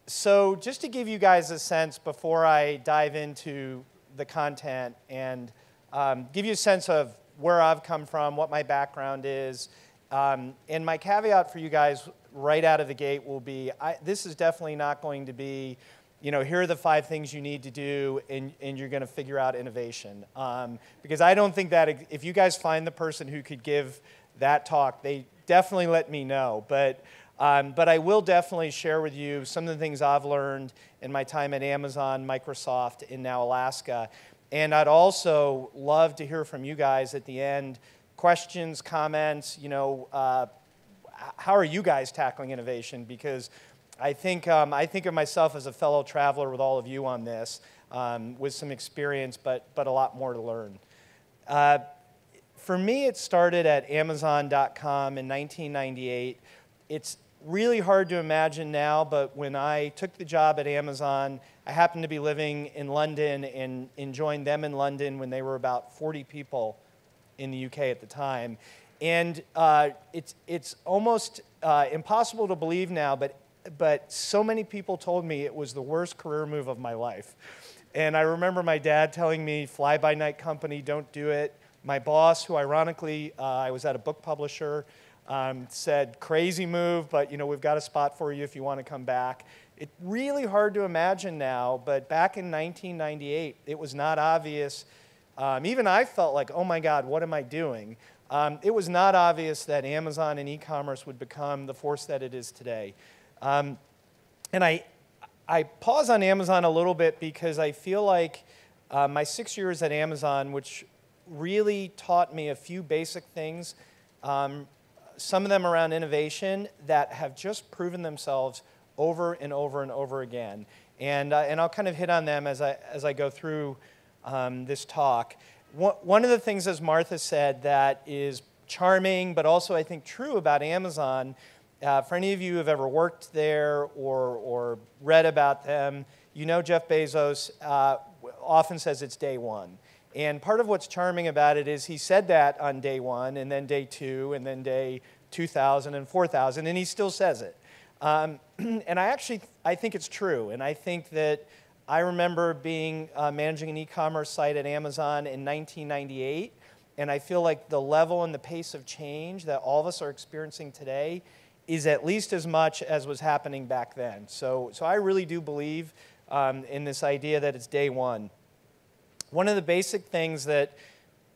So just to give you guys a sense before I dive into the content and give you a sense of where I've come from, what my background is, and my caveat for you guys right out of the gate will be, this is definitely not going to be, here are the 5 things you need to do and you're going to figure out innovation. Because I don't think that if you guys find the person who could give that talk, they definitely let me know. But I will definitely share with you some of the things I've learned in my time at Amazon, Microsoft, and now Alaska. And I'd also love to hear from you guys at the end, questions, comments, how are you guys tackling innovation? Because I think of myself as a fellow traveler with all of you on this, with some experience, but a lot more to learn. For me, it started at Amazon.com in 1998. It's really hard to imagine now, but when I took the job at Amazon, I happened to be living in London and joined them in London when they were about 40 people in the UK at the time. And it's almost impossible to believe now, but so many people told me it was the worst career move of my life. And I remember my dad telling me, fly-by-night company, don't do it. My boss, who ironically, I was at a book publisher, said, crazy move, but we've got a spot for you if you want to come back. It's really hard to imagine now, but back in 1998, it was not obvious. Even I felt like, oh my God, what am I doing? It was not obvious that Amazon and e-commerce would become the force that it is today. And I pause on Amazon a little bit because I feel like my 6 years at Amazon, which really taught me a few basic things, some of them around innovation that have just proven themselves over and over and over again. And I'll kind of hit on them as I go through this talk. One of the things, as Martha said, that is charming, but also I think true about Amazon, for any of you who have ever worked there or read about them, Jeff Bezos often says it's day one. And part of what's charming about it is he said that on day 1, and then day 2, and then day 2,000 and 4,000, and he still says it. And I think it's true. And I think that I remember managing an e-commerce site at Amazon in 1998, and I feel like the level and the pace of change that all of us are experiencing today is at least as much as was happening back then. So I really do believe in this idea that it's day one. One of the basic things that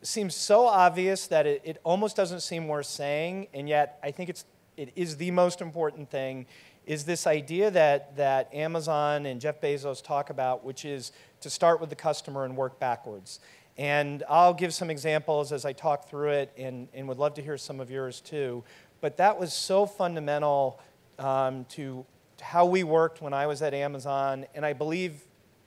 seems so obvious that it almost doesn't seem worth saying, and yet I think it is the most important thing, is this idea that Amazon and Jeff Bezos talk about, which is to start with the customer and work backwards. And I'll give some examples as I talk through it, and would love to hear some of yours too. But that was so fundamental to how we worked when I was at Amazon, and I believe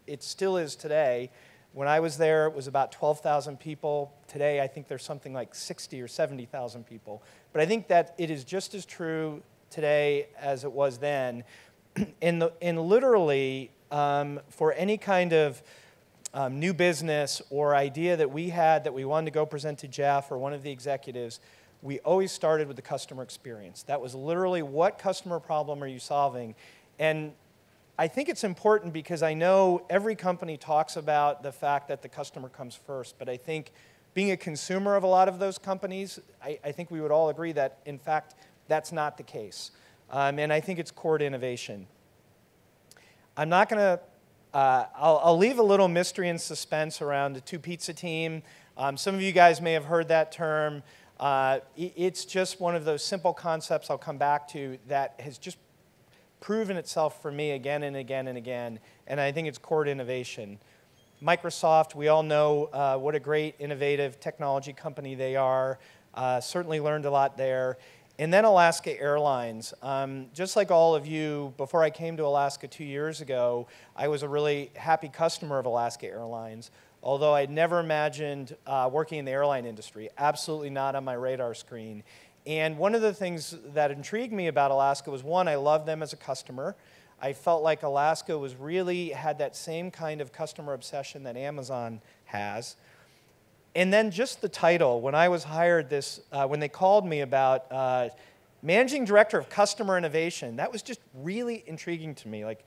it still is today. When I was there, it was about 12,000 people. Today, I think there's something like 60 or 70,000 people. But I think that it is just as true today as it was then. And literally, for any kind of new business or idea that we had that we wanted to go present to Jeff or one of the executives, we always started with the customer experience. That was literally, what customer problem are you solving? And I think it's important because I know every company talks about the fact that the customer comes first, but I think being a consumer of a lot of those companies, I think we would all agree that, in fact, that's not the case. And I think it's core to innovation. I'm not going to, I'll leave a little mystery and suspense around the two-pizza team. Some of you guys may have heard that term. It's just one of those simple concepts I'll come back to that has just proven itself for me again and again and again, and I think it's core to innovation. Microsoft, we all know what a great innovative technology company they are. Certainly learned a lot there. And then Alaska Airlines. Just like all of you, before I came to Alaska 2 years ago, I was a really happy customer of Alaska Airlines, although I'd never imagined working in the airline industry. Absolutely not on my radar screen. And one of the things that intrigued me about Alaska was, one, I loved them as a customer. I felt like Alaska had that same kind of customer obsession that Amazon has. And then just the title, when I was hired when they called me about Managing Director of Customer Innovation, that was just really intriguing to me. Like,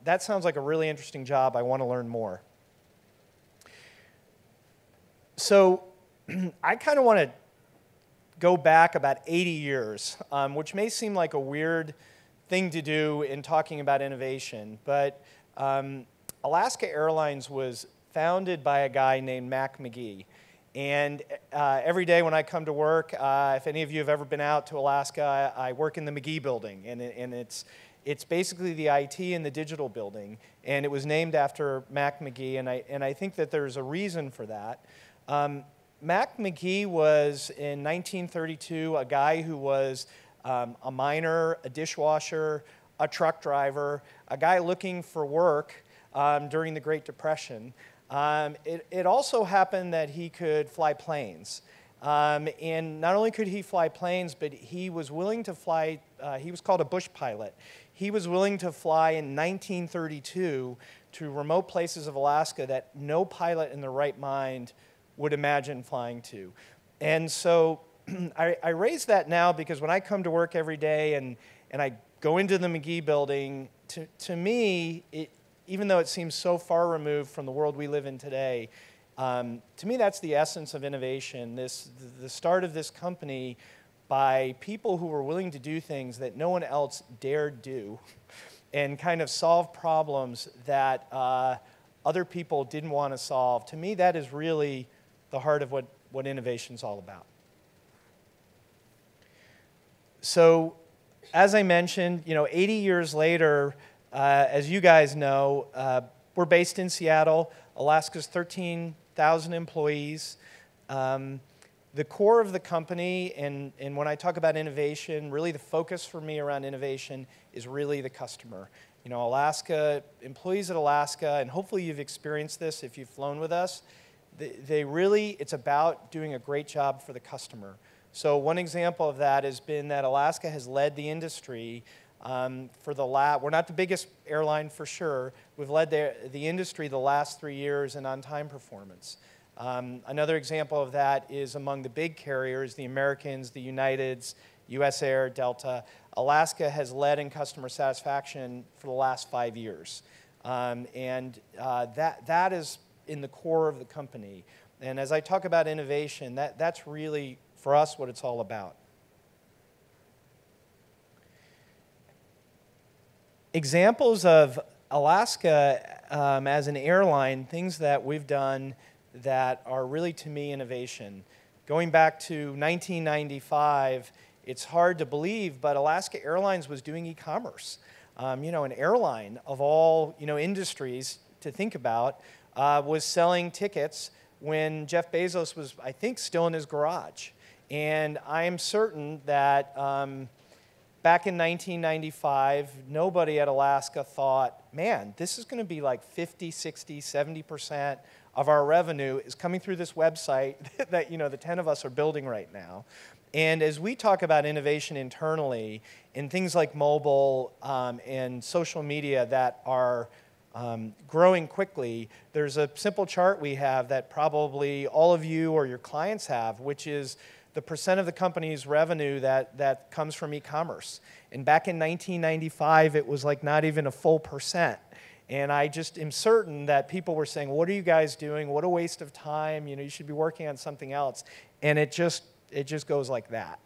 that sounds like a really interesting job. I want to learn more. So I kind of want to go back about 80 years, which may seem like a weird thing to do in talking about innovation, but Alaska Airlines was founded by a guy named Mac McGee. And every day when I come to work, if any of you have ever been out to Alaska, I work in the McGee building, and it's basically the IT and the digital building, and it was named after Mac McGee, and I think that there's a reason for that. Mac McGee was, in 1932, a guy who was a miner, a dishwasher, a truck driver, a guy looking for work during the Great Depression. It also happened that he could fly planes. And not only could he fly planes, but he was willing to fly, he was called a bush pilot. He was willing to fly in 1932 to remote places of Alaska that no pilot in their right mind would imagine flying to. And so I raise that now because when I come to work every day and I go into the McGee building, to me, even though it seems so far removed from the world we live in today, to me that's the essence of innovation, the start of this company by people who were willing to do things that no one else dared do and kind of solve problems that other people didn't want to solve. To me, that is really the heart of what innovation is all about. So, as I mentioned, 80 years later, as you guys know, we're based in Seattle. Alaska's 13,000 employees. The core of the company, and when I talk about innovation, really the focus for me around innovation is really the customer. Alaska, employees at Alaska, and hopefully you've experienced this if you've flown with us, it's about doing a great job for the customer. So one example of that has been that Alaska has led the industry we're not the biggest airline for sure. We've led the industry the last 3 years in on-time performance. Another example of that is among the big carriers, the Americans, the Uniteds, US Air, Delta. Alaska has led in customer satisfaction for the last 5 years. That is in the core of the company. And as I talk about innovation, that's really, for us, what it's all about. Examples of Alaska as an airline, things that we've done that are really, to me, innovation. Going back to 1995, it's hard to believe, but Alaska Airlines was doing e-commerce. An airline of all industries to think about was selling tickets when Jeff Bezos was, I think, still in his garage. And I am certain that back in 1995, nobody at Alaska thought, man, this is going to be like 50, 60, 70% of our revenue is coming through this website that the 10 of us are building right now. And as we talk about innovation internally in things like mobile and social media that are growing quickly, there's a simple chart we have that probably all of you or your clients have, which is the percent of the company's revenue that comes from e-commerce. And back in 1995, it was like not even a full percent. And I just am certain that people were saying, what are you guys doing? What a waste of time. You should be working on something else. And it just goes like that.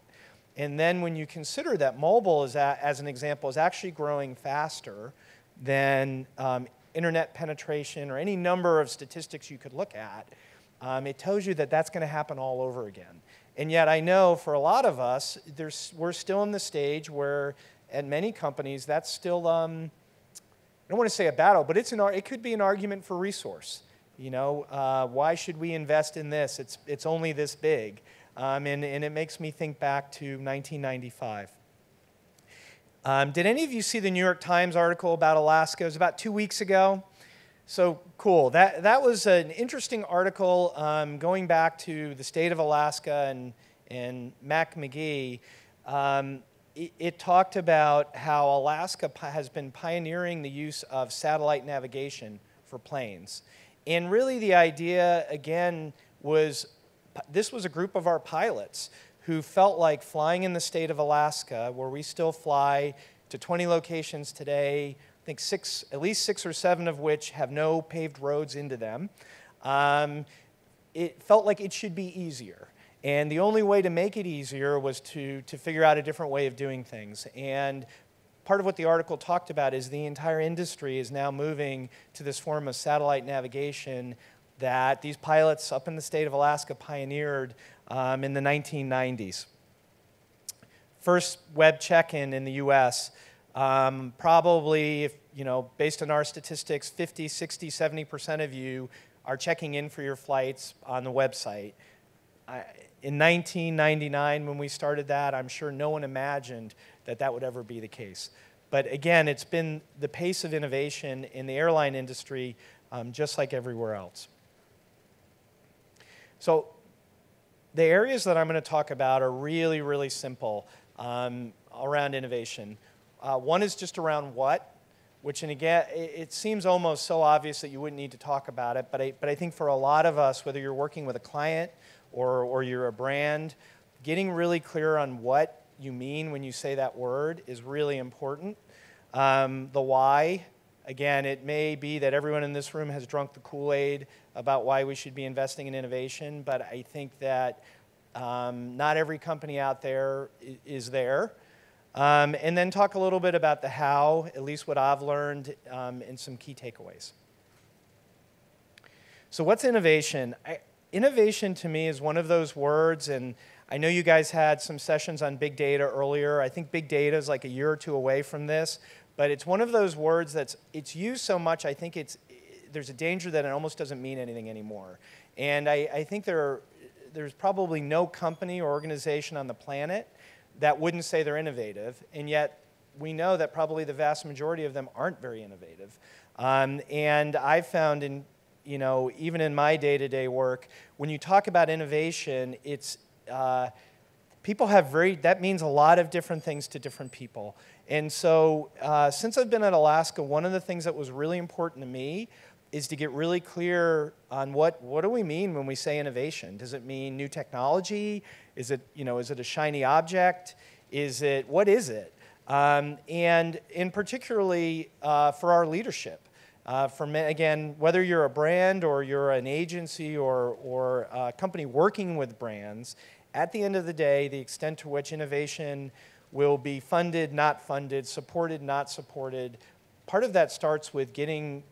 And then when you consider that mobile, as an example, is actually growing faster than internet penetration or any number of statistics you could look at, it tells you that that's going to happen all over again. And yet I know for a lot of us, we're still in the stage where at many companies that's still, I don't want to say a battle, but it could be an argument for resource. Why should we invest in this? It's only this big. And it makes me think back to 1995. Did any of you see the New York Times article about Alaska? It was about 2 weeks ago. So cool. That was an interesting article going back to the state of Alaska and Mac McGee. It talked about how Alaska has been pioneering the use of satellite navigation for planes. And really the idea, again, this was a group of our pilots who felt like flying in the state of Alaska, where we still fly to 20 locations today, I think at least 6 or 7 of which have no paved roads into them. It felt like it should be easier. And the only way to make it easier was to figure out a different way of doing things. And part of what the article talked about is the entire industry is now moving to this form of satellite navigation that these pilots up in the state of Alaska pioneered in the 1990s. First web check-in in the US, probably, based on our statistics, 50, 60, 70% of you are checking in for your flights on the website. In 1999, when we started that, I'm sure no one imagined that that would ever be the case. But again, it's been the pace of innovation in the airline industry, just like everywhere else. So the areas that I'm going to talk about are really, really simple around innovation. One is just around what, which, and again, it seems almost so obvious that you wouldn't need to talk about it, but I think for a lot of us, whether you're working with a client or you're a brand, getting really clear on what you mean when you say that word is really important. The why, again, it may be that everyone in this room has drunk the Kool-Aid about why we should be investing in innovation, but I think that not every company out there is there. And then talk a little bit about the how, at least what I've learned, and some key takeaways. So what's innovation? Innovation to me is one of those words, and I know you guys had some sessions on big data earlier. I think big data is like a year or two away from this, but it's one of those words it's used so much, I think there's a danger that it almost doesn't mean anything anymore. And I think there's probably no company or organization on the planet that wouldn't say they're innovative, and yet we know that probably the vast majority of them aren't very innovative. And I've found even in my day-to-day work, when you talk about innovation, people have that means a lot of different things to different people. And so since I've been at Alaska, one of the things that was really important to me is to get really clear on what do we mean when we say innovation? Does it mean new technology? Is it a shiny object? What is it? And in particularly for our leadership. Again, whether you're a brand or you're an agency or a company working with brands, at the end of the day, the extent to which innovation will be funded, not funded, supported, not supported, part of that starts with getting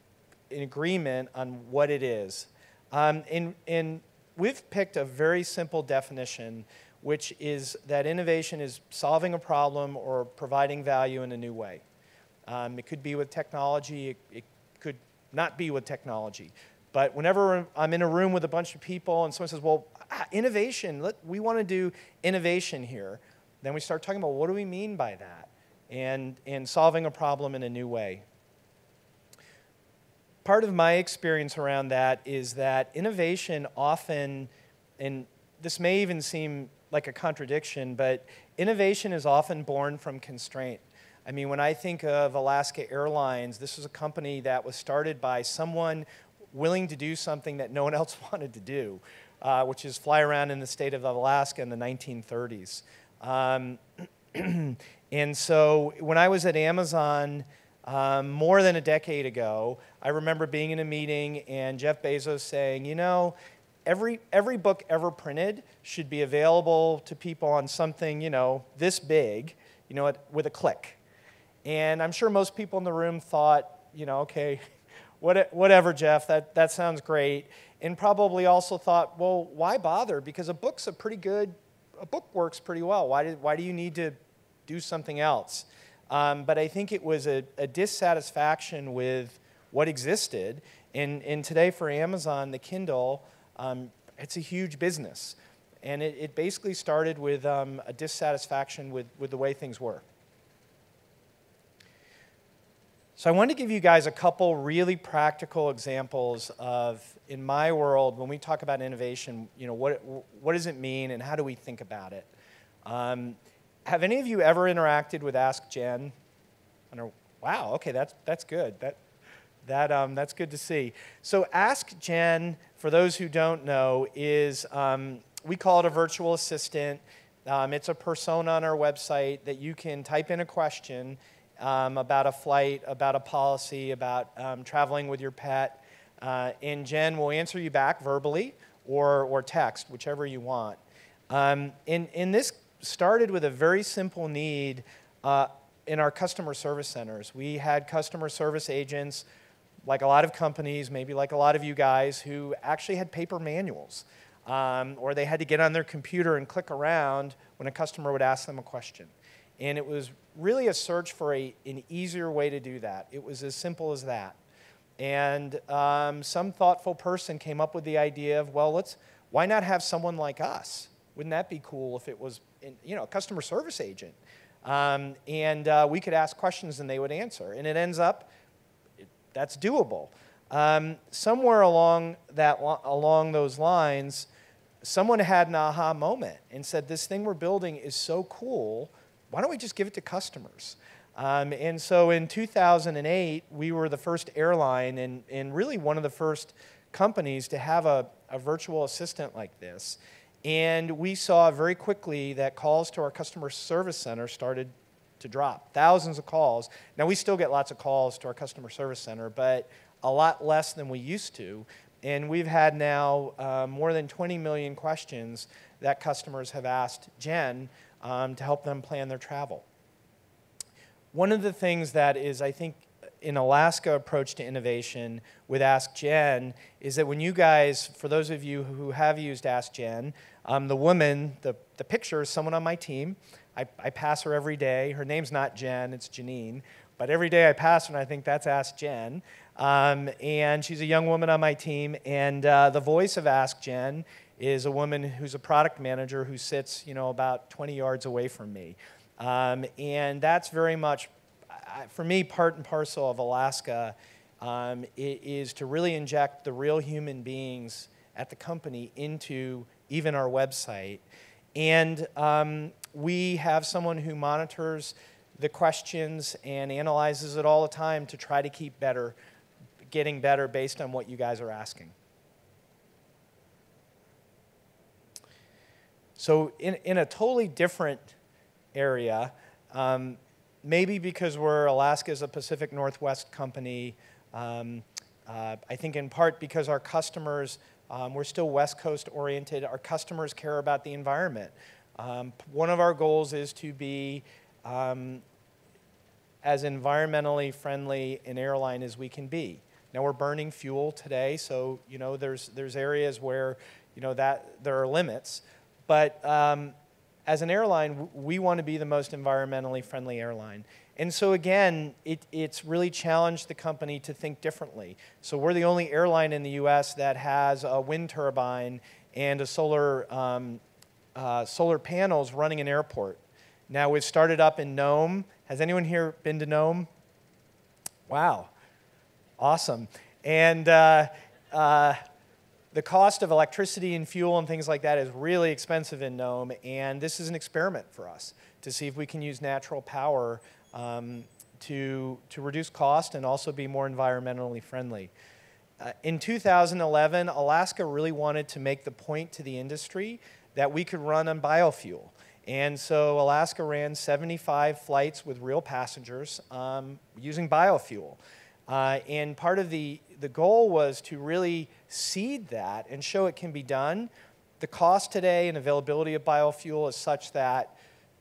an agreement on what it is. And we've picked a very simple definition, which is that innovation is solving a problem or providing value in a new way. It could be with technology, it could not be with technology. But whenever I'm in a room with a bunch of people and someone says, well, innovation, we want to do innovation here, then we start talking about what do we mean by that and solving a problem in a new way. Part of my experience around that is that innovation often, and this may even seem like a contradiction, but innovation is often born from constraint. I mean, when I think of Alaska Airlines, this was a company that was started by someone willing to do something that no one else wanted to do, which is fly around in the state of Alaska in the 1930s. And so when I was at Amazon more than a decade ago, I remember being in a meeting and Jeff Bezos saying, every book ever printed should be available to people on something, this big, with a click. And I'm sure most people in the room thought, okay, whatever, Jeff, that sounds great. And probably also thought, well, why bother? Because a book works pretty well. Why do you need to do something else? But I think it was a dissatisfaction with what existed. And today for Amazon, the Kindle, it's a huge business. And it basically started with a dissatisfaction with the way things were. So I wanted to give you guys a couple really practical examples of, in my world, when we talk about innovation, what does it mean and how do we think about it? Have any of you ever interacted with Ask Jen? Wow, okay, that's good. That's good to see. So Ask Jen, for those who don't know, is, we call it a virtual assistant. It's a persona on our website that you can type in a question about a flight, about a policy, about traveling with your pet, and Jen will answer you back verbally or text, whichever you want. And this started with a very simple need in our customer service centers. We had customer service agents, like a lot of companies, maybe like a lot of you guys, who actually had paper manuals. Or they had to get on their computer and click around when a customer would ask them a question. And it was really a search for an easier way to do that. It was as simple as that. And some thoughtful person came up with the idea of, well, why not have someone like us? Wouldn't that be cool if it was, a customer service agent? And we could ask questions and they would answer. And it ends up, that's doable. Somewhere along those lines, someone had an aha moment and said, this thing we're building is so cool, why don't we just give it to customers? And so in 2008, we were the first airline and really one of the first companies to have a virtual assistant like this. And we saw very quickly that calls to our customer service center started to drop. Thousands of calls. Now, we still get lots of calls to our customer service center, but a lot less than we used to. And we've had now more than 20 million questions that customers have asked Jen to help them plan their travel. One of the things that is, I think, in Alaska approach to innovation with Ask Jen is that when you guys, for those of you who have used Ask Jen, the woman, the picture is someone on my team. I pass her every day. Her name's not Jen, it's Janine. But every day I pass her and I think that's Ask Jen. And she's a young woman on my team. And the voice of Ask Jen is a woman who's a product manager who sits, about 20 yards away from me. And that's very much, for me, part and parcel of Alaska. It is to really inject the real human beings at the company into even our website. And we have someone who monitors the questions and analyzes it all the time to try to keep better, getting better based on what you guys are asking. So in a totally different area, maybe because Alaska is a Pacific Northwest company, I think in part because our customers, we're still West Coast oriented, our customers care about the environment. One of our goals is to be as environmentally friendly an airline as we can be. Now we're burning fuel today, so there's areas where that there are limits. But as an airline, we want to be the most environmentally friendly airline. And so again, it's really challenged the company to think differently. So we're the only airline in the US that has a wind turbine and a solar panels running an airport. Now we've started up in Nome. Has anyone here been to Nome? Wow, awesome. And the cost of electricity and fuel and things like that is really expensive in Nome, and this is an experiment for us to see if we can use natural power to reduce cost and also be more environmentally friendly. In 2011, Alaska really wanted to make the point to the industry that we could run on biofuel. And so Alaska ran 75 flights with real passengers using biofuel. And part of the goal was to really seed that and show it can be done. The cost today and availability of biofuel is such that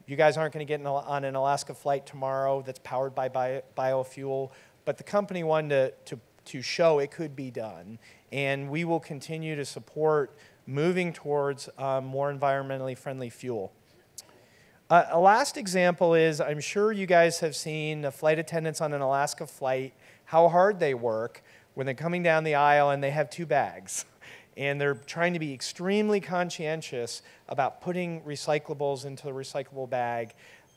you guys aren't going to get on an Alaska flight tomorrow that's powered by biofuel, but the company wanted to show it could be done. And we will continue to support moving towards more environmentally friendly fuel. A last example is, I'm sure you guys have seen the flight attendants on an Alaska flight, how hard they work when they're coming down the aisle and they have 2 bags. And they're trying to be extremely conscientious about putting recyclables into the recyclable bag.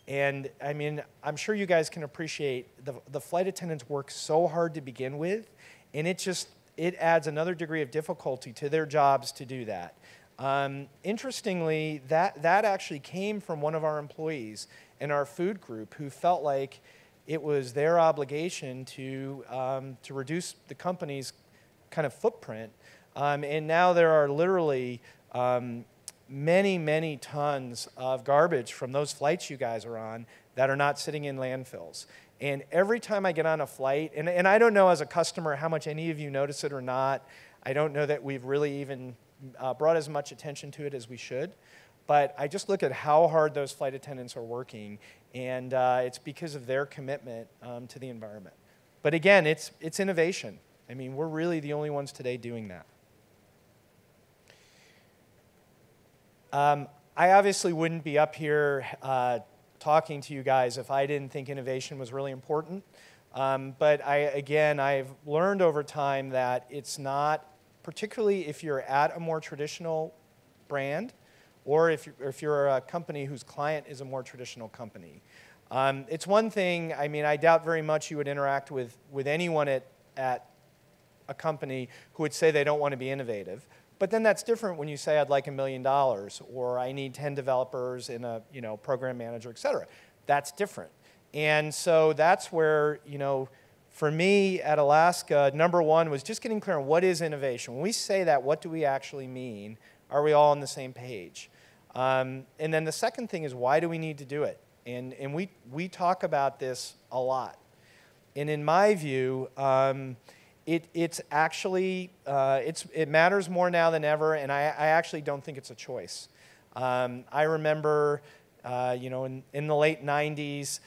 And I mean, I'm sure you guys can appreciate the flight attendants work so hard to begin with, and it adds another degree of difficulty to their jobs to do that. Interestingly, that actually came from one of our employees in our food group who felt like it was their obligation to reduce the company's kind of footprint. And now there are literally many, many tons of garbage from those flights you guys are on that are not sitting in landfills. And every time I get on a flight, and I don't know as a customer how much any of you notice it or not. I don't know that we've really even brought as much attention to it as we should. But I just look at how hard those flight attendants are working, and it's because of their commitment to the environment. But again, it's innovation. I mean, we're really the only ones today doing that. I obviously wouldn't be up here talking to you guys if I didn't think innovation was really important. But I've learned over time that it's not, particularly if you're at a more traditional brand, or if you're a company whose client is a more traditional company. It's one thing, I mean, I doubt very much you would interact with anyone at a company who would say they don't want to be innovative. But then that's different when you say I'd like $1 million, or I need 10 developers and a program manager, et cetera. That's different. And so that's where, for me at Alaska, number one was just getting clear on what is innovation. When we say that, what do we actually mean? Are we all on the same page? And then the second thing is, why do we need to do it? And we talk about this a lot. And in my view, it's actually, it matters more now than ever, and I actually don't think it's a choice. I remember, in the late 90s,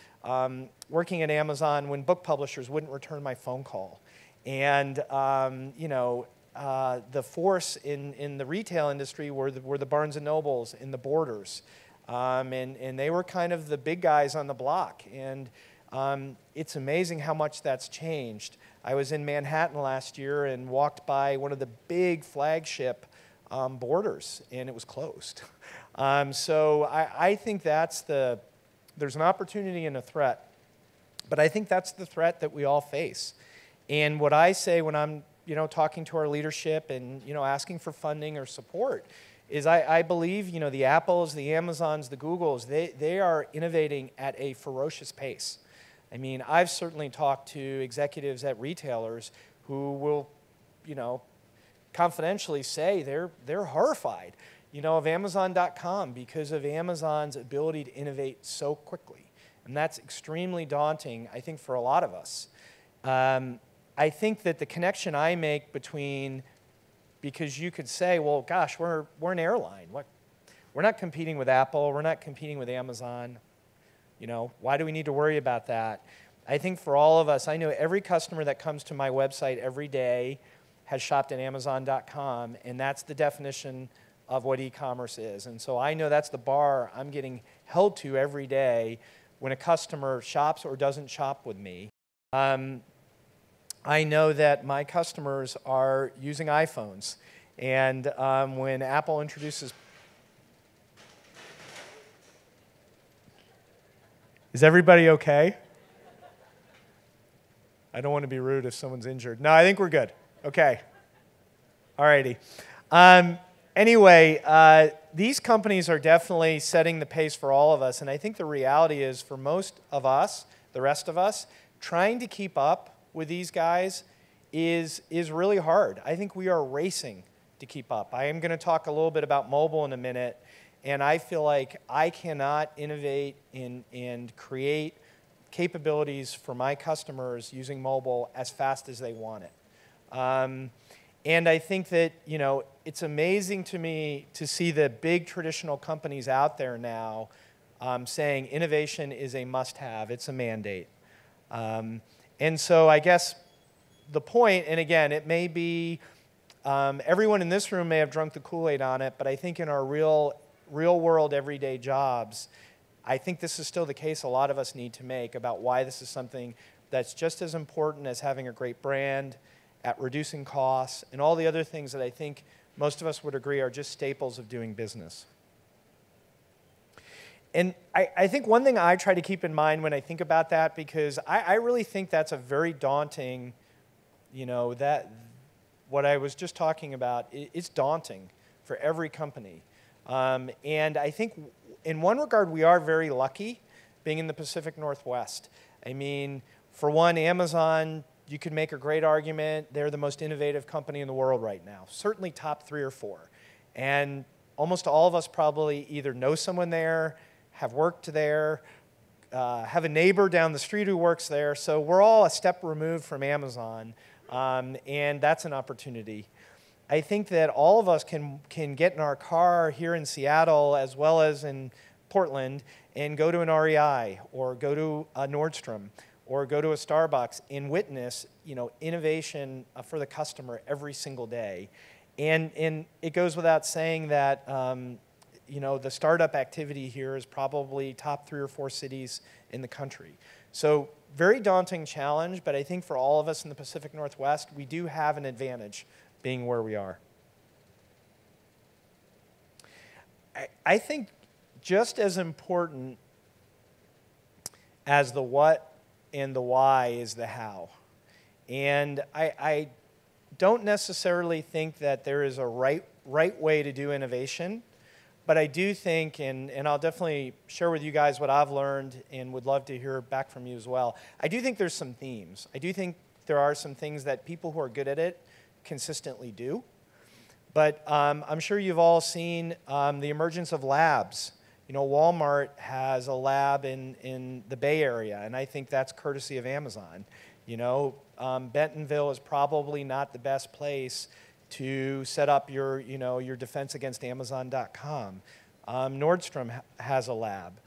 working at Amazon when book publishers wouldn't return my phone call. And, the force in the retail industry were the Barnes & Nobles and the Borders. And they were kind of the big guys on the block. And it's amazing how much that's changed. I was in Manhattan last year and walked by one of the big flagship Borders, and it was closed. So I think there's an opportunity and a threat. But I think that's the threat that we all face. And what I say when I'm talking to our leadership and asking for funding or support is I believe the Apples, the Amazons, the Googles, they are innovating at a ferocious pace. I mean, I've certainly talked to executives at retailers who will, confidentially say they're horrified, of Amazon.com because of Amazon's ability to innovate so quickly. And that's extremely daunting, I think, for a lot of us. I think that the connection I make between, because you could say, well, gosh, we're an airline. We're not competing with Apple. We're not competing with Amazon. Why do we need to worry about that? I think for all of us, I know every customer that comes to my website every day has shopped at Amazon.com, and that's the definition of what e-commerce is. And so I know that's the bar I'm getting held to every day when a customer shops or doesn't shop with me. I know that my customers are using iPhones, and when Apple introduces... Is everybody okay? I don't want to be rude if someone's injured. No, I think we're good. Okay. All righty. Anyway, these companies are definitely setting the pace for all of us, and I think the reality is for most of us, the rest of us, trying to keep up with these guys is really hard. I think we are racing to keep up. I am going to talk a little bit about mobile in a minute, and I feel like I cannot innovate and create capabilities for my customers using mobile as fast as they want it. And I think that, it's amazing to me to see the big traditional companies out there now saying innovation is a must-have. It's a mandate. And so I guess the point, and again, it may be, everyone in this room may have drunk the Kool-Aid on it, but I think in our real world, everyday jobs, I think this is still the case a lot of us need to make about why this is something that's just as important as having a great brand, at reducing costs, and all the other things that I think most of us would agree are just staples of doing business. And I think one thing I try to keep in mind when I think about that, because I really think that's a very daunting, that what I was just talking about, it's daunting for every company. And I think in one regard we are very lucky being in the Pacific Northwest. I mean, for one, Amazon, you could make a great argument. They're the most innovative company in the world right now, certainly top 3 or 4. And almost all of us probably either know someone there, have worked there, have a neighbor down the street who works there. So we're all a step removed from Amazon, and that's an opportunity. I think that all of us can get in our car here in Seattle as well as in Portland and go to an REI or go to a Nordstrom or go to a Starbucks and witness, innovation for the customer every single day. And it goes without saying that the startup activity here is probably top 3 or 4 cities in the country. So very daunting challenge, but I think for all of us in the Pacific Northwest, we do have an advantage being where we are. I think just as important as the what and the why is the how. And I don't necessarily think that there is a right way to do innovation, but I do think, and I'll definitely share with you guys what I've learned and would love to hear back from you as well. I do think there's some themes. I do think there are some things that people who are good at it consistently do. But I'm sure you've all seen the emergence of labs. Walmart has a lab in the Bay Area, and I think that's courtesy of Amazon. Bentonville is probably not the best place to set up your defense against Amazon.com. Nordstrom has a lab,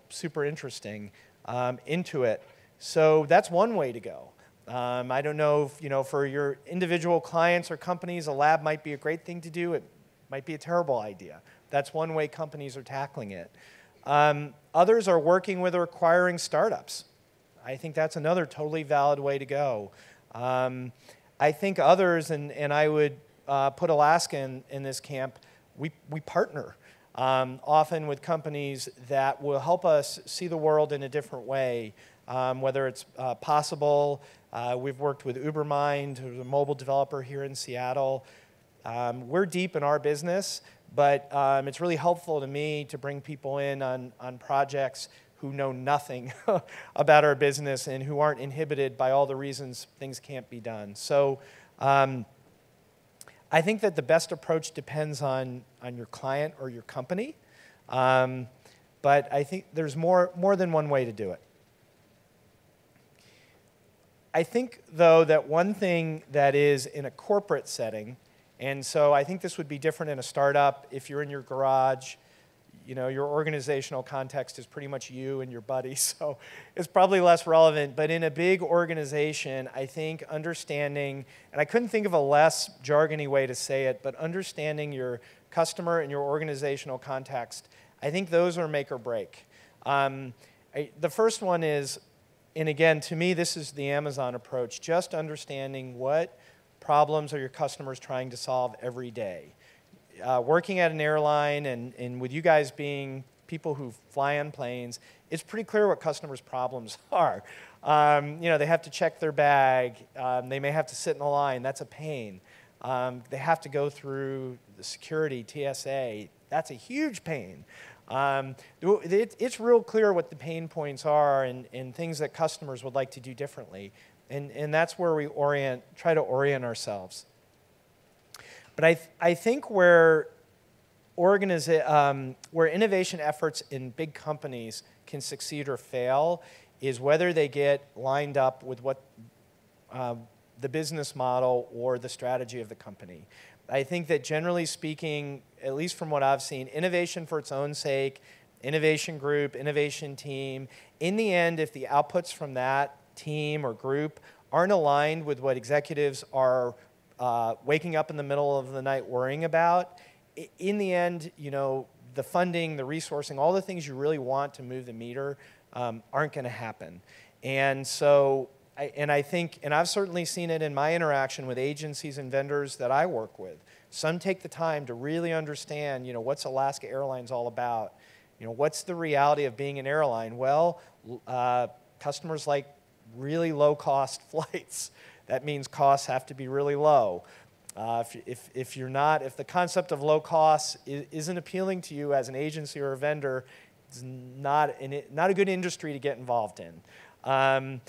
super interesting, Intuit. So that's one way to go. I don't know if, for your individual clients or companies, a lab might be a great thing to do. It might be a terrible idea. That's one way companies are tackling it. Others are working with or acquiring startups. I think that's another totally valid way to go. I think others, and I would put Alaska in this camp, we partner often with companies that will help us see the world in a different way, whether it's possible. We've worked with Ubermind, who's a mobile developer here in Seattle. We're deep in our business, but it's really helpful to me to bring people in on projects who know nothing about our business and who aren't inhibited by all the reasons things can't be done. So I think that the best approach depends on your client or your company, but I think there's more than one way to do it. I think, though, that one thing that is in a corporate setting, and so I think this would be different in a startup. If you're in your garage, your organizational context is pretty much you and your buddies, so it's probably less relevant. But in a big organization, I think understanding, and I couldn't think of a less jargony way to say it, but understanding your customer and your organizational context, I think those are make or break. The first one is, and again, to me, this is the Amazon approach, just understanding what problems are your customers trying to solve every day. Working at an airline and with you guys being people who fly on planes, it's pretty clear what customers' problems are. They have to check their bag. They may have to sit in a line. That's a pain. They have to go through the security, TSA. That's a huge pain. It's real clear what the pain points are and things that customers would like to do differently. And that's where we try to orient ourselves. But I think where innovation efforts in big companies can succeed or fail is whether they get lined up with what the business model or the strategy of the company. I think that generally speaking, at least from what I've seen, innovation for its own sake, innovation group, innovation team, in the end, if the outputs from that team or group aren't aligned with what executives are waking up in the middle of the night worrying about, in the end, the funding, the resourcing, all the things you really want to move the meter aren't going to happen. And so, I think, and I've certainly seen it in my interaction with agencies and vendors that I work with. Some take the time to really understand, what's Alaska Airlines all about? What's the reality of being an airline? Well, customers like really low-cost flights. That means costs have to be really low. If the concept of low costs isn't appealing to you as an agency or a vendor, it's not a good industry to get involved in. I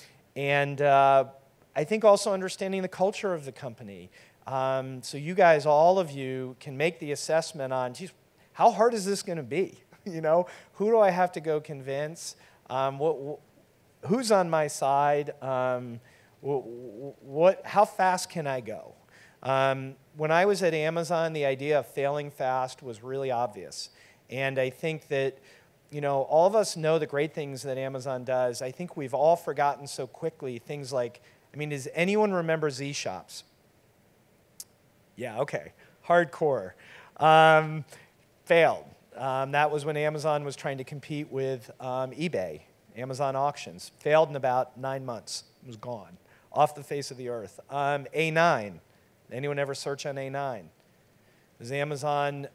think also understanding the culture of the company. So you guys, all of you, can make the assessment on, geez, how hard is this going to be? You know, who do I have to go convince? Who's on my side? How fast can I go? When I was at Amazon, the idea of failing fast was really obvious. And I think that, you know, all of us know the great things that Amazon does. I think we've all forgotten so quickly things like, I mean, does anyone remember Z Shops? Yeah, okay. Hardcore. Failed. That was when Amazon was trying to compete with eBay, Amazon auctions. Failed in about 9 months. It was gone, off the face of the earth. A9. Anyone ever search on A9? It was Amazon's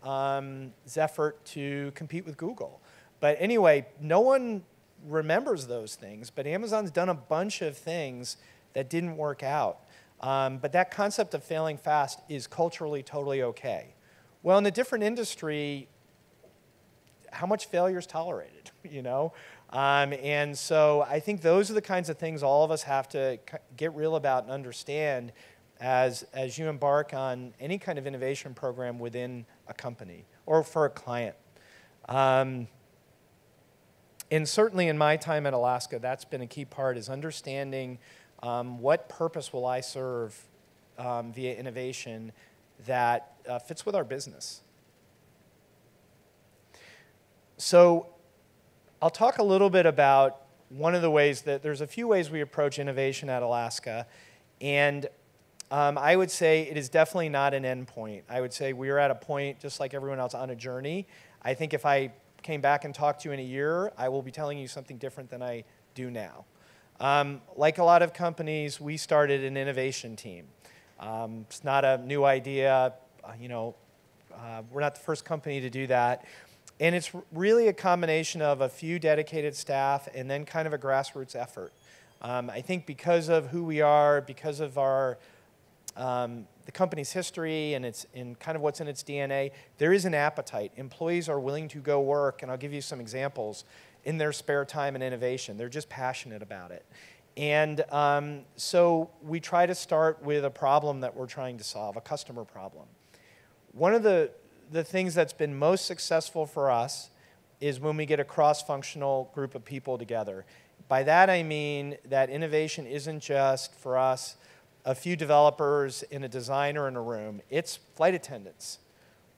effort to compete with Google. But anyway, no one remembers those things, but Amazon's done a bunch of things that didn't work out. But that concept of failing fast is culturally totally okay. Well, in a different industry, how much failure is tolerated, you know? And so I think those are the kinds of things all of us have to get real about and understand as you embark on any kind of innovation program within a company or for a client. And certainly in my time at Alaska, that's been a key part, is understanding what purpose will I serve via innovation that fits with our business. So I'll talk a little bit about one of the ways that there's a few ways we approach innovation at Alaska. And I would say it is definitely not an end point. I would say we are at a point, just like everyone else, on a journey. I think if I came back and talked to you in a year, I will be telling you something different than I do now. Like a lot of companies, we started an innovation team. It's not a new idea. We're not the first company to do that. And it's really a combination of a few dedicated staff and then kind of a grassroots effort. I think because of who we are, because of our the company's history and kind of what's in its DNA, there is an appetite. Employees are willing to go work, and I'll give you some examples, in their spare time and innovation. They're just passionate about it. And so we try to start with a problem that we're trying to solve, a customer problem. One of the things that's been most successful for us is when we get a cross-functional group of people together. By that I mean that innovation isn't just, for us, a few developers and a designer in a room. It's flight attendants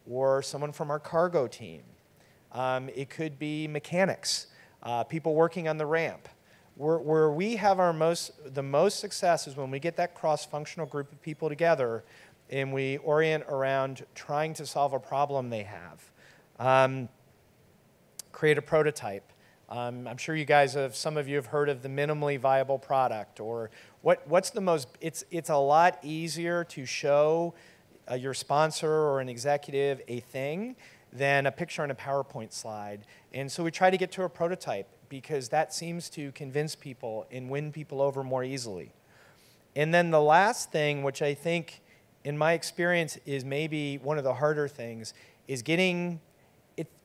or someone from our cargo team. It could be mechanics, people working on the ramp. Where we have the most success is when we get that cross-functional group of people together and we orient around trying to solve a problem they have. Create a prototype. I'm sure you guys some of you have heard of the minimally viable product, or what's the most, it's a lot easier to show your sponsor or an executive a thing than a picture on a PowerPoint slide. And so we try to get to a prototype because that seems to convince people and win people over more easily. And then the last thing, which I think in my experience is maybe one of the harder things, is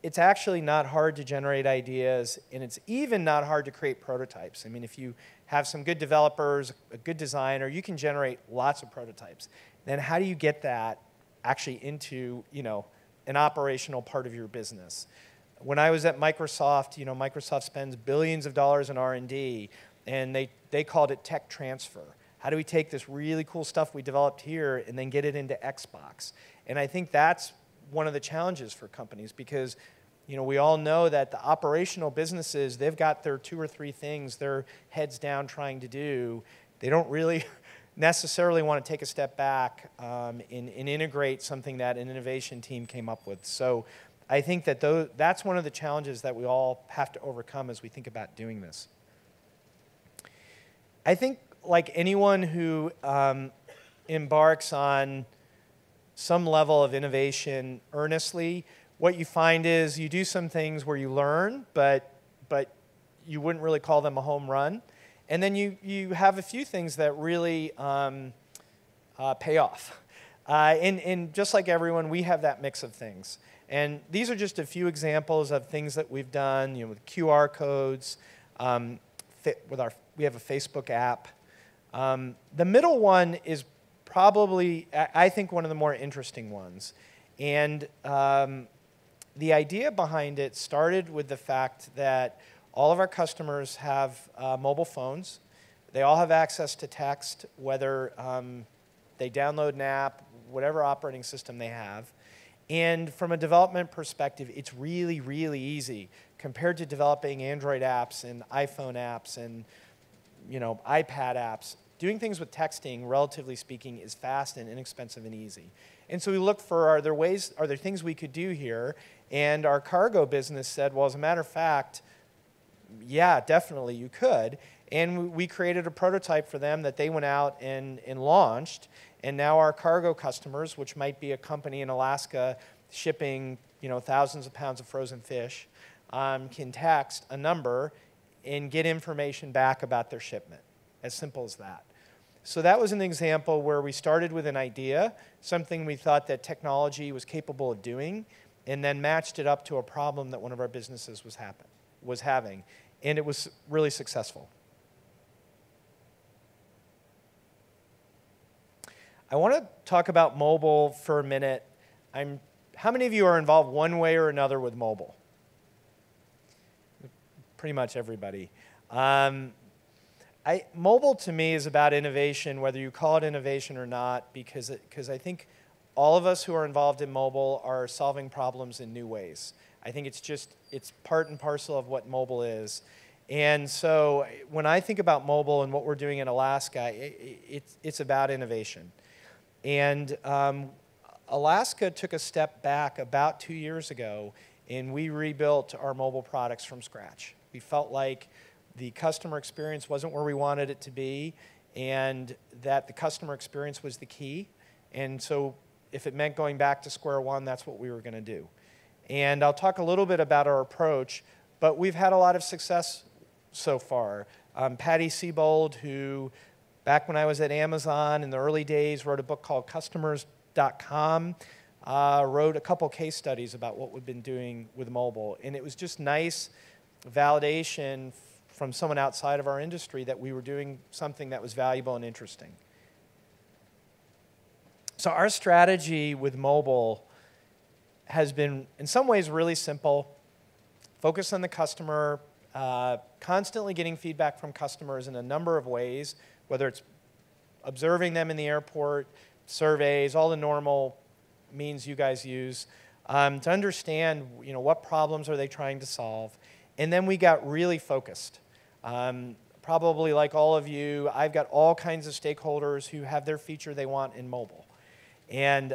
it's actually not hard to generate ideas, and it's even not hard to create prototypes. I mean, if you have some good developers, a good designer, you can generate lots of prototypes. Then how do you get that actually into, an operational part of your business? When I was at Microsoft, Microsoft spends billions of dollars in R&D, and they called it tech transfer. How do we take this really cool stuff we developed here and then get it into Xbox? And I think that's one of the challenges for companies because, we all know that the operational businesses, they've got their 2 or 3 things they're heads down trying to do. They don't really necessarily want to take a step back and integrate something that an innovation team came up with. So I think that that's one of the challenges that we all have to overcome as we think about doing this. I think like anyone who embarks on some level of innovation earnestly, what you find is you do some things where you learn, but you wouldn't really call them a home run. And then you have a few things that really pay off. And just like everyone, we have that mix of things. And these are just a few examples of things that we've done, with QR codes, fit with our We have a Facebook app. The middle one is probably, I think, one of the more interesting ones. And the idea behind it started with the fact that all of our customers have mobile phones. They all have access to text, whether they download an app, whatever operating system they have. And from a development perspective, it's really, really easy compared to developing Android apps and iPhone apps and iPad apps. Doing things with texting, relatively speaking, is fast and inexpensive and easy. And so we looked for, are there things we could do here? And our cargo business said, well, as a matter of fact, yeah, definitely you could. And we created a prototype for them that they went out and launched. And now our cargo customers, which might be a company in Alaska shipping thousands of pounds of frozen fish, can text a number and get information back about their shipment. As simple as that. So that was an example where we started with an idea, something we thought that technology was capable of doing, and then matched it up to a problem that one of our businesses was having. And it was really successful. I want to talk about mobile for a minute. How many of you are involved one way or another with mobile? Pretty much everybody. Mobile to me is about innovation, whether you call it innovation or not, because I think all of us who are involved in mobile are solving problems in new ways. I think it's part and parcel of what mobile is. And so when I think about mobile and what we're doing in Alaska, it's about innovation. And Alaska took a step back about 2 years ago, and we rebuilt our mobile products from scratch. We felt like the customer experience wasn't where we wanted it to be, and that the customer experience was the key. And so if it meant going back to square one, that's what we were going to do. And I'll talk a little bit about our approach, but we've had a lot of success so far. Patty Siebold, who back when I was at Amazon in the early days wrote a book called Customers.com, wrote a couple case studies about what we've been doing with mobile. And it was just nice validation from someone outside of our industry that we were doing something that was valuable and interesting. So our strategy with mobile has been, in some ways, really simple. Focus on the customer, constantly getting feedback from customers in a number of ways, whether it's observing them in the airport, surveys, all the normal means you guys use, to understand what problems are they trying to solve. And then we got really focused. Probably like all of you, I've got all kinds of stakeholders who have their feature they want in mobile. And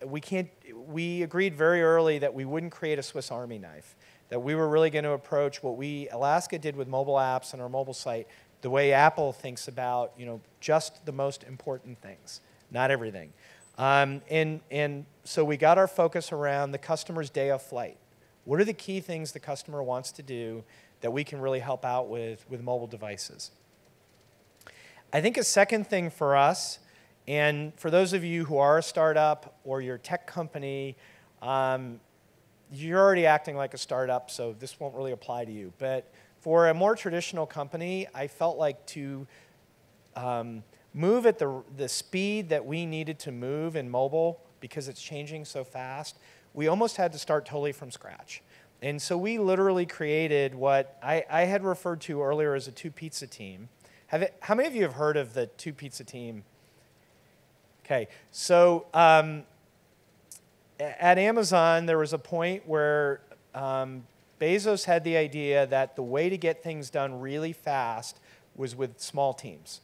we agreed very early that we wouldn't create a Swiss Army knife, that we were really going to approach what Alaska did with mobile apps and our mobile site the way Apple thinks about just the most important things, not everything. And so we got our focus around the customer's day of flight. What are the key things the customer wants to do that we can really help out with mobile devices? I think a second thing for us, and for those of you who are a startup or you're a tech company, you're already acting like a startup, so this won't really apply to you. But for a more traditional company, I felt like to move at the speed that we needed to move in mobile, because it's changing so fast, we almost had to start totally from scratch. And so we literally created what I had referred to earlier as a two-pizza team. How many of you have heard of the two-pizza team? Okay, so at Amazon, there was a point where Bezos had the idea that the way to get things done really fast was with small teams.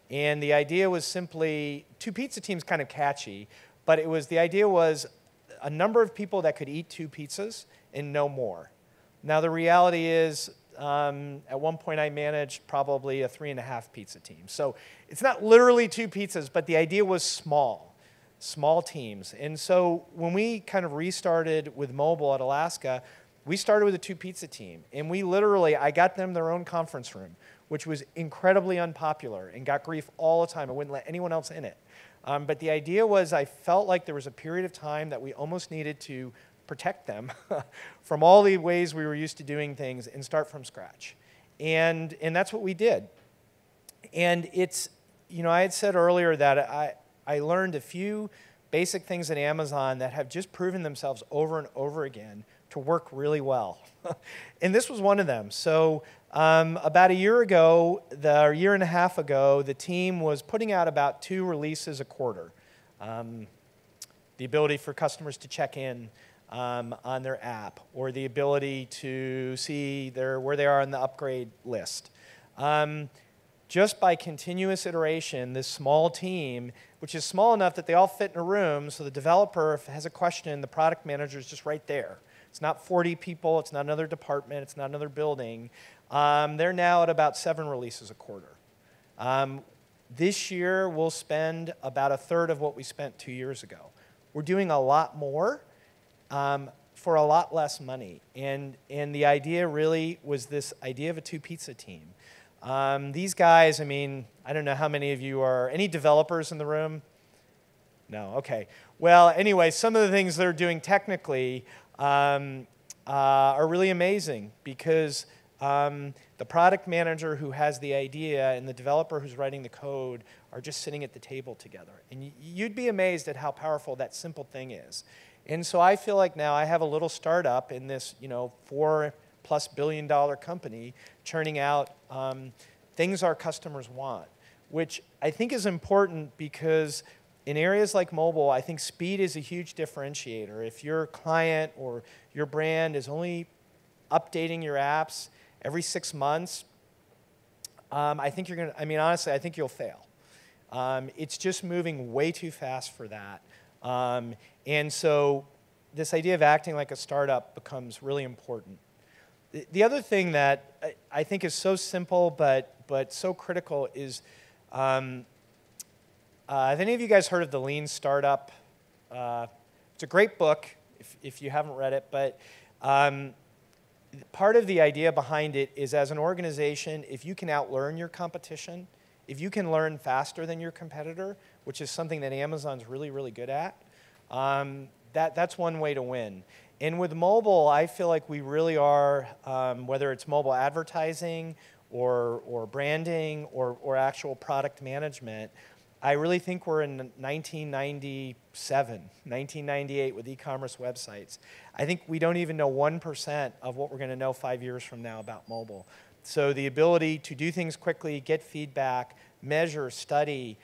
And the idea was simply, two pizza teams kind of catchy, but the idea was a number of people that could eat 2 pizzas and no more. Now the reality is, at one point I managed probably a 3.5 pizza team. So it's not literally 2 pizzas, but the idea was small teams. And so when we kind of restarted with mobile at Alaska, we started with a 2 pizza team. And I got them their own conference room, which was incredibly unpopular and got grief all the time. I wouldn't let anyone else in it. But the idea was I felt like there was a period of time that we almost needed to protect them from all the ways we were used to doing things and start from scratch. and that's what we did. And it's, I had said earlier that I learned a few basic things at Amazon that have just proven themselves over and over again to work really well. And this was one of them. So about a year ago, or a year and a half ago, the team was putting out about 2 releases a quarter. The ability for customers to check in on their app, or the ability to see where they are on the upgrade list. Just by continuous iteration, this small team, which is small enough that they all fit in a room, so the developer, if has a question, the product manager is just right there. It's not 40 people, it's not another department, it's not another building. They're now at about 7 releases a quarter. This year, we'll spend about 1/3 of what we spent 2 years ago. We're doing a lot more for a lot less money. And the idea really was this idea of a 2-pizza team. These guys, I don't know how many of you are, any developers in the room? No, okay. Well, anyway, some of the things they're doing technically are really amazing, because the product manager who has the idea and the developer who's writing the code are just sitting at the table together. And you'd be amazed at how powerful that simple thing is. And so I feel like now I have a little startup in this, $4+ billion company churning out things our customers want, which I think is important, because in areas like mobile, I think speed is a huge differentiator. If your client or your brand is only updating your apps every 6 months, I think you're going to, honestly, I think you'll fail. It's just moving way too fast for that. And so this idea of acting like a startup becomes really important. The other thing that I think is so simple but so critical is, have any of you guys heard of The Lean Startup? It's a great book if you haven't read it, but part of the idea behind it is, as an organization, if you can outlearn your competition, if you can learn faster than your competitor, which is something that Amazon's really, really good at, that's one way to win. And with mobile, I feel like we really are, whether it's mobile advertising or branding or actual product management, I really think we're in 1997, 1998 with e-commerce websites. I think we don't even know 1% of what we're going to know 5 years from now about mobile. So the ability to do things quickly, get feedback, measure, study.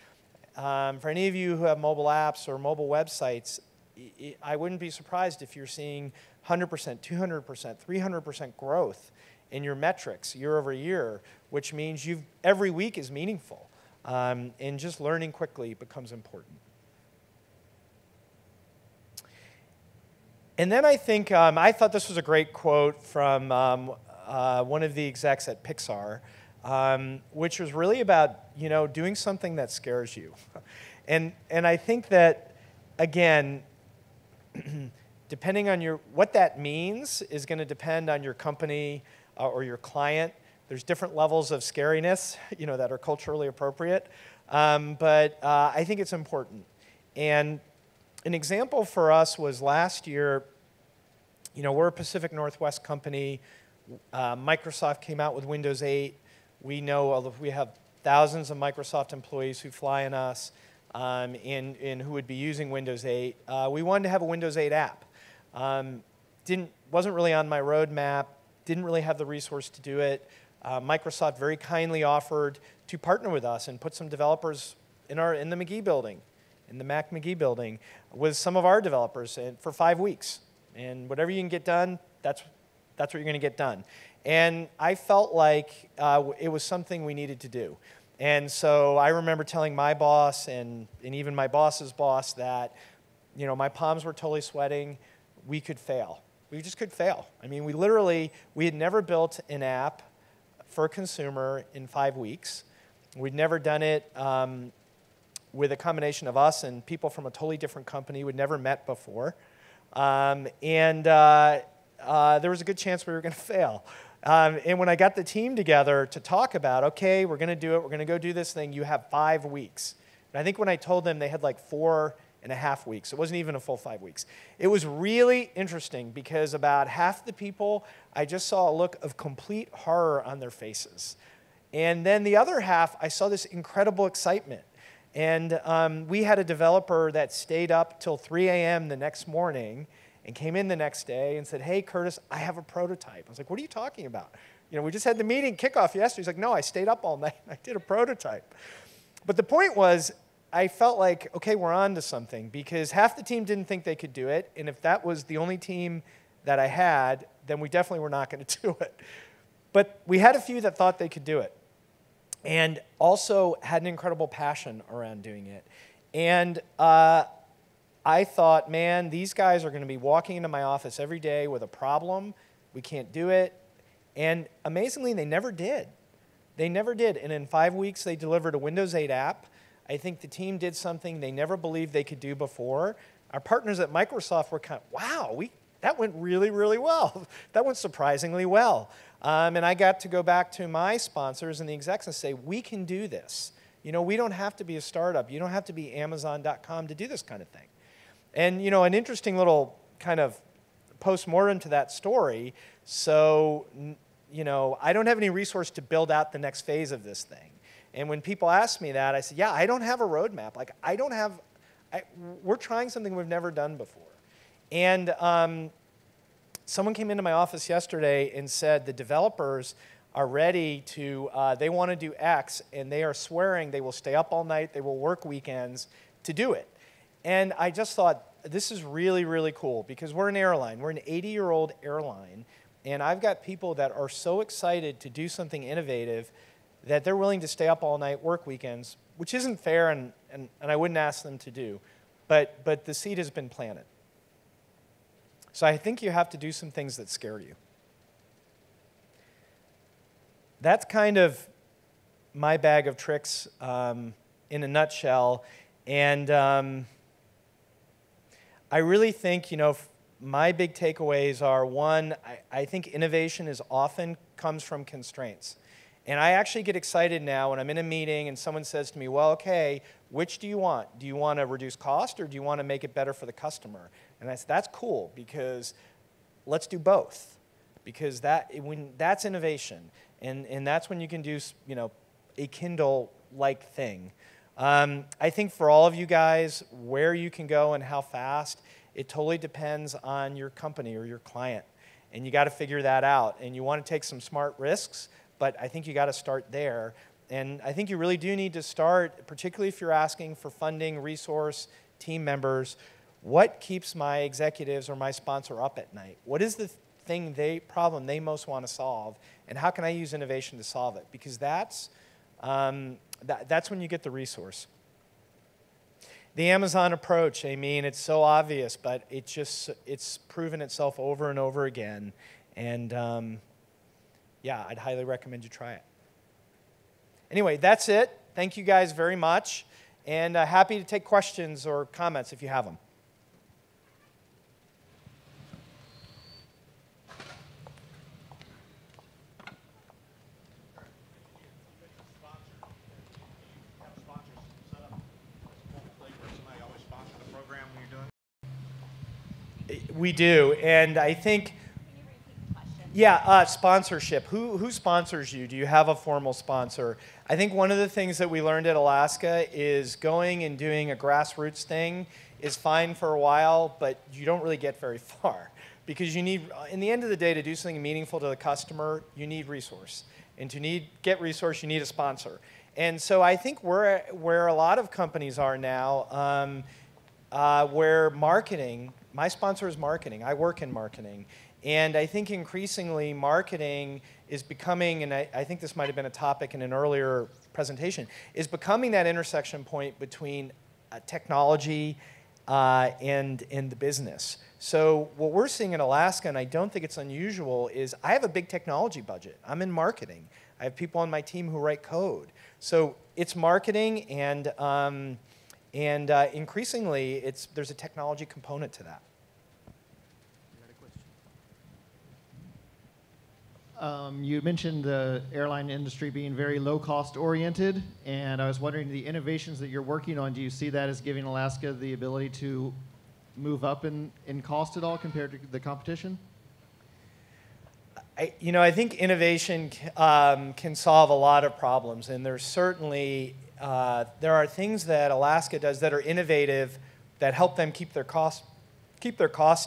For any of you who have mobile apps or mobile websites, I wouldn't be surprised if you're seeing 100%, 200%, 300% growth in your metrics year over year, which means every week is meaningful. And just learning quickly becomes important. And then I think, I thought this was a great quote from one of the execs at Pixar, which was really about, doing something that scares you. And I think that, again, depending on what that means is going to depend on your company or your client. There's different levels of scariness, that are culturally appropriate. But I think it's important. And an example for us was last year, we're a Pacific Northwest company. Microsoft came out with Windows 8. We know we have thousands of Microsoft employees who fly in us and who would be using Windows 8. We wanted to have a Windows 8 app. Wasn't really on my roadmap, didn't really have the resource to do it. Microsoft very kindly offered to partner with us and put some developers in the McGee building, in the Mac McGee building, with some of our developers for 5 weeks. And whatever you can get done, that's what you're going to get done. And I felt like it was something we needed to do. And so I remember telling my boss and even my boss's boss that, my palms were totally sweating. We could fail. We just could fail. We had never built an app for a consumer in 5 weeks. We'd never done it with a combination of us and people from a totally different company we'd never met before. And there was a good chance we were going to fail. And when I got the team together to talk about, okay, we're going to do it, we're going to go do this thing, you have 5 weeks. And I think when I told them they had like 4 4.5 weeks. It wasn't even a full 5 weeks. It was really interesting because about half the people, I just saw a look of complete horror on their faces. And then the other half, I saw this incredible excitement. And we had a developer that stayed up till 3 a.m. the next morning and came in the next day and said, hey, Curtis, I have a prototype. I was like, what are you talking about? We just had the meeting kickoff yesterday. He's like, no, I stayed up all night and I did a prototype. But the point was, I felt like, okay, we're on to something, because half the team didn't think they could do it, and if that was the only team that I had, then we definitely were not going to do it. But we had a few that thought they could do it, and also had an incredible passion around doing it. And I thought, man, these guys are going to be walking into my office every day with a problem. We can't do it. And amazingly, they never did. They never did. And in 5 weeks, they delivered a Windows 8 app. I think the team did something they never believed they could do before. Our partners at Microsoft were kind of, wow, that went really, really well. That went surprisingly well. And I got to go back to my sponsors and the execs and say, we can do this. We don't have to be a startup. You don't have to be Amazon.com to do this kind of thing. And an interesting little kind of post-mortem to that story. So, I don't have any resource to build out the next phase of this thing. And when people ask me that, I say, yeah, I don't have a roadmap. Like, we're trying something we've never done before. And someone came into my office yesterday and said the developers are ready to, they want to do X, and they are swearing they will stay up all night, they will work weekends to do it. And I just thought, this is really, really cool, because we're an airline. We're an 80-year-old airline, and I've got people that are so excited to do something innovative that they're willing to stay up all night, work weekends, which isn't fair, and I wouldn't ask them to do. But the seed has been planted. So I think you have to do some things that scare you. That's kind of my bag of tricks in a nutshell. And I really think, my big takeaways are, one, I think innovation often comes from constraints. And I actually get excited now when I'm in a meeting and someone says to me, well, okay, which do you want? Do you want to reduce cost, or do you want to make it better for the customer? And that's cool, because let's do both. Because that's innovation. And that's when you can do a Kindle-like thing. I think for all of you guys, where you can go and how fast, it totally depends on your company or your client. And you got to figure that out. And you want to take some smart risks, but I think you got to start there. And I think you really do need to start, particularly if you're asking for funding, resource, team members, what keeps my executives or my sponsor up at night? What is the problem they most want to solve? And how can I use innovation to solve it? Because that's when you get the resource. The Amazon approach, it's so obvious, but it's proven itself over and over again. And yeah, I'd highly recommend you try it. Anyway, that's it. Thank you guys very much. And happy to take questions or comments if you have them. We do, and I think, can you repeat the question? Yeah, sponsorship. Who sponsors you? Do you have a formal sponsor? I think one of the things that we learned at Alaska is going and doing a grassroots thing is fine for a while, but you don't really get very far, because you need, in the end of the day, to do something meaningful to the customer, you need resource, and to get resource, you need a sponsor. And so I think where a lot of companies are now, where marketing. My sponsor is marketing. I work in marketing. And I think increasingly marketing is becoming, and I think this might have been a topic in an earlier presentation, is becoming that intersection point between technology and the business. So what we're seeing in Alaska, and I don't think it's unusual, is I have a big technology budget. I'm in marketing. I have people on my team who write code. So it's marketing, and increasingly, there's a technology component to that. You mentioned the airline industry being very low-cost oriented, and I was wondering the innovations that you're working on, do you see that as giving Alaska the ability to move up in cost at all compared to the competition? I think innovation can solve a lot of problems, and there's certainly there are things that Alaska does that are innovative that help them keep their costs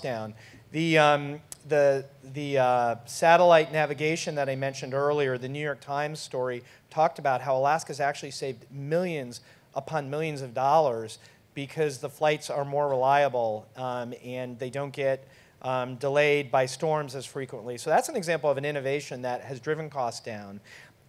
down. The satellite navigation that I mentioned earlier, the New York Times story talked about how Alaska's actually saved millions upon millions of dollars because the flights are more reliable and they don't get delayed by storms as frequently. So that's an example of an innovation that has driven costs down.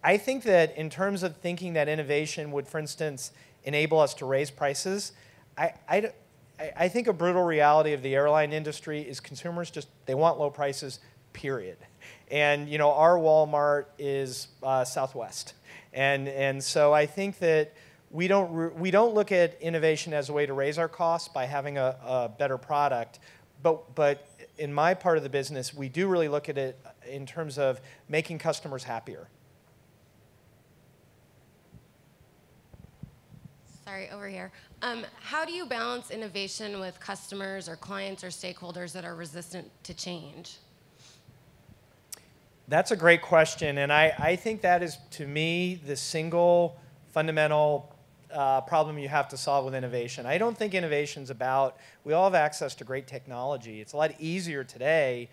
I think that in terms of thinking that innovation would, for instance, enable us to raise prices, I think a brutal reality of the airline industry is consumers they want low prices, period. And our Walmart is Southwest. And so I think that we don't look at innovation as a way to raise our costs by having a better product. But in my part of the business, we do really look at it in terms of making customers happier. Sorry, over here. How do you balance innovation with customers or clients or stakeholders that are resistant to change? That's a great question, and I think that is, to me, the single fundamental problem you have to solve with innovation. I don't think innovation's about, we all have access to great technology. It's a lot easier today,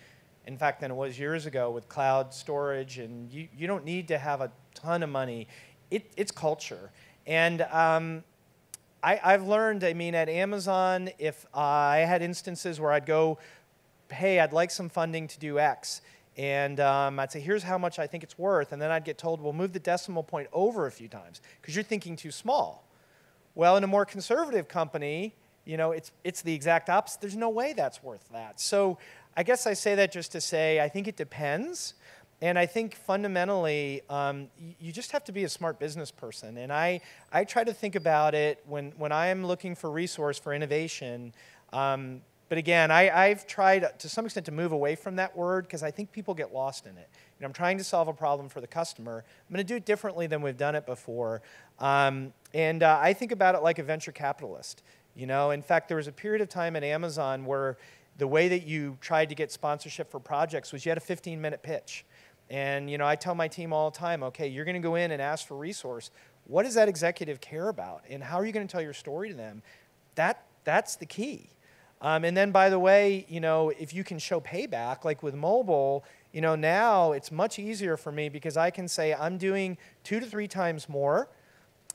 in fact, than it was years ago with cloud storage, and you don't need to have a ton of money. It's culture. And I've learned, at Amazon, if I had instances where I'd go, hey, I'd like some funding to do X, and I'd say, here's how much I think it's worth, and then I'd get told, well, move the decimal point over a few times, because you're thinking too small. Well, in a more conservative company, it's the exact opposite. There's no way that's worth that. So I guess I say that just to say I think it depends. And I think fundamentally, you just have to be a smart business person. And I try to think about it when I am looking for resource for innovation. But again, I've tried to some extent to move away from that word because I think people get lost in it. I'm trying to solve a problem for the customer. I'm going to do it differently than we've done it before. And I think about it like a venture capitalist. In fact, there was a period of time at Amazon where the way that you tried to get sponsorship for projects was you had a 15-minute pitch. And I tell my team all the time, okay, you're going to go in and ask for resource. What does that executive care about? And how are you going to tell your story to them? That's the key. And then, by the way, if you can show payback, like with mobile, now it's much easier for me because I can say I'm doing 2 to 3 times more.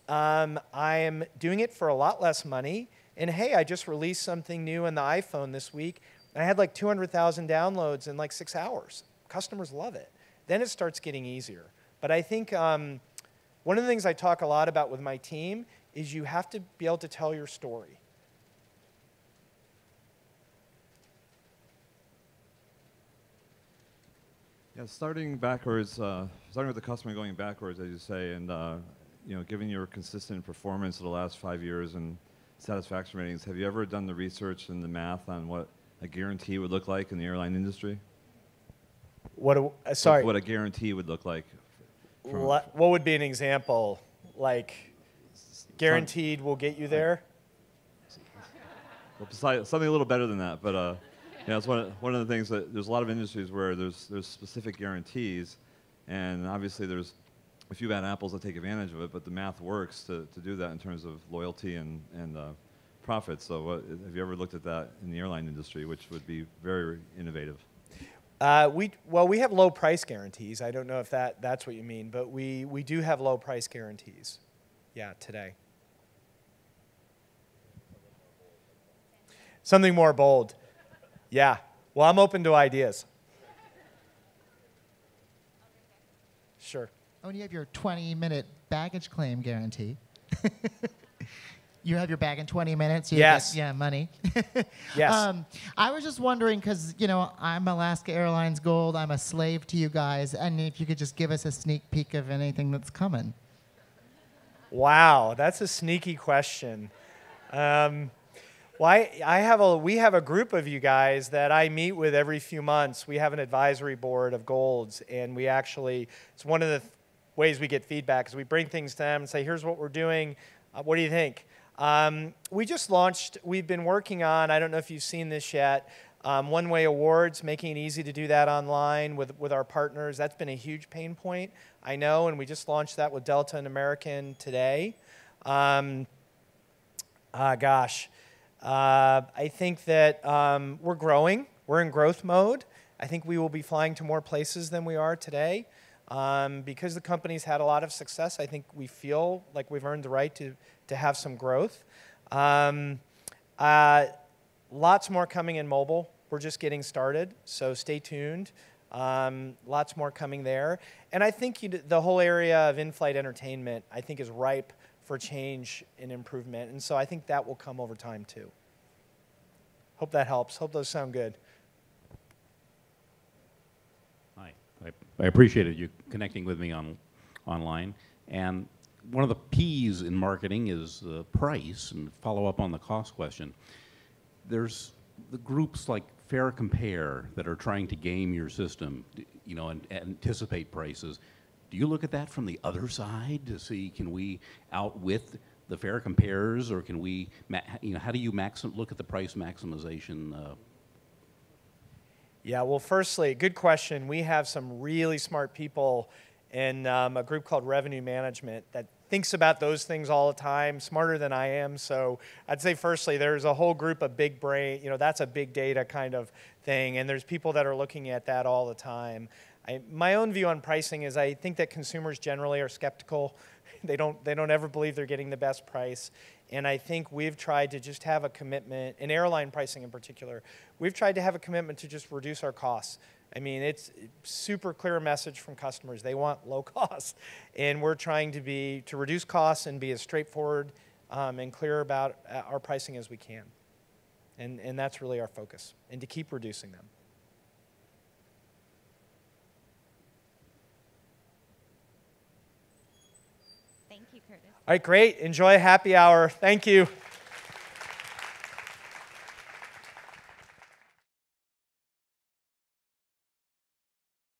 I'm doing it for a lot less money. And hey, I just released something new on the iPhone this week. And I had like 200,000 downloads in like 6 hours. Customers love it. Then it starts getting easier. But I think one of the things I talk a lot about with my team is you have to be able to tell your story. Yeah, starting backwards, starting with the customer and going backwards, as you say, and given your consistent performance of the last 5 years and satisfaction ratings, have you ever done the research and the math on what a guarantee would look like in the airline industry? Sorry. What a guarantee would look like. What would be an example? Like, guaranteed will get you there? Well, besides, something a little better than that, but it's one of the things that there's a lot of industries where there's specific guarantees, and obviously there's a few bad apples that take advantage of it, but the math works to do that in terms of loyalty and profits. So have you ever looked at that in the airline industry, which would be very innovative? We have low price guarantees. I don't know if that's what you mean, but we do have low price guarantees. Yeah, today. Something more bold. Yeah. Well, I'm open to ideas. Sure. Oh, and you have your 20-minute baggage claim guarantee. You have your bag in 20 minutes. You yes. Get, money. Yes. I was just wondering, because, I'm Alaska Airlines Gold. I'm a slave to you guys. And if you could just give us a sneak peek of anything that's coming. Wow, that's a sneaky question. Well, we have a group of you guys that I meet with every few months. We have an advisory board of golds, and it's one of the ways we get feedback is we bring things to them and say, here's what we're doing. What do you think? We've been working on, I don't know if you've seen this yet, one-way awards, making it easy to do that online with our partners. That's been a huge pain point, I know, and we just launched that with Delta and American today. I think that we're growing. We're in growth mode. I think we will be flying to more places than we are today. Because the company's had a lot of success, I think we feel like we've earned the right to have some growth. Lots more coming in mobile. We're just getting started, so stay tuned. Lots more coming there. And I think the whole area of in-flight entertainment, I think, is ripe for change and improvement. And so I think that will come over time, too. Hope that helps. Hope those sound good. Hi. I appreciated you connecting with me online. And one of the P's in marketing is the price, and follow up on the cost question. There's the groups like Fair Compare that are trying to game your system, and anticipate prices. Do you look at that from the other side to see, can we outwit the Fair Compares, or can we, how do you look at the price maximization? Yeah, well, firstly, good question. We have some really smart people in a group called Revenue Management that thinks about those things all the time, smarter than I am. So I'd say, firstly, there's a whole group of big brain, that's a big data kind of thing, and there's people that are looking at that all the time. My own view on pricing is I think that consumers generally are skeptical. They don't ever believe they're getting the best price. And I think we've tried to just have a commitment, in airline pricing in particular, we've tried to have a commitment to just reduce our costs. I mean, it's a super clear message from customers. They want low cost. And we're trying to reduce costs and be as straightforward and clear about our pricing as we can. And that's really our focus, and to keep reducing them. Thank you, Curtis. All right, great. Enjoy happy hour. Thank you.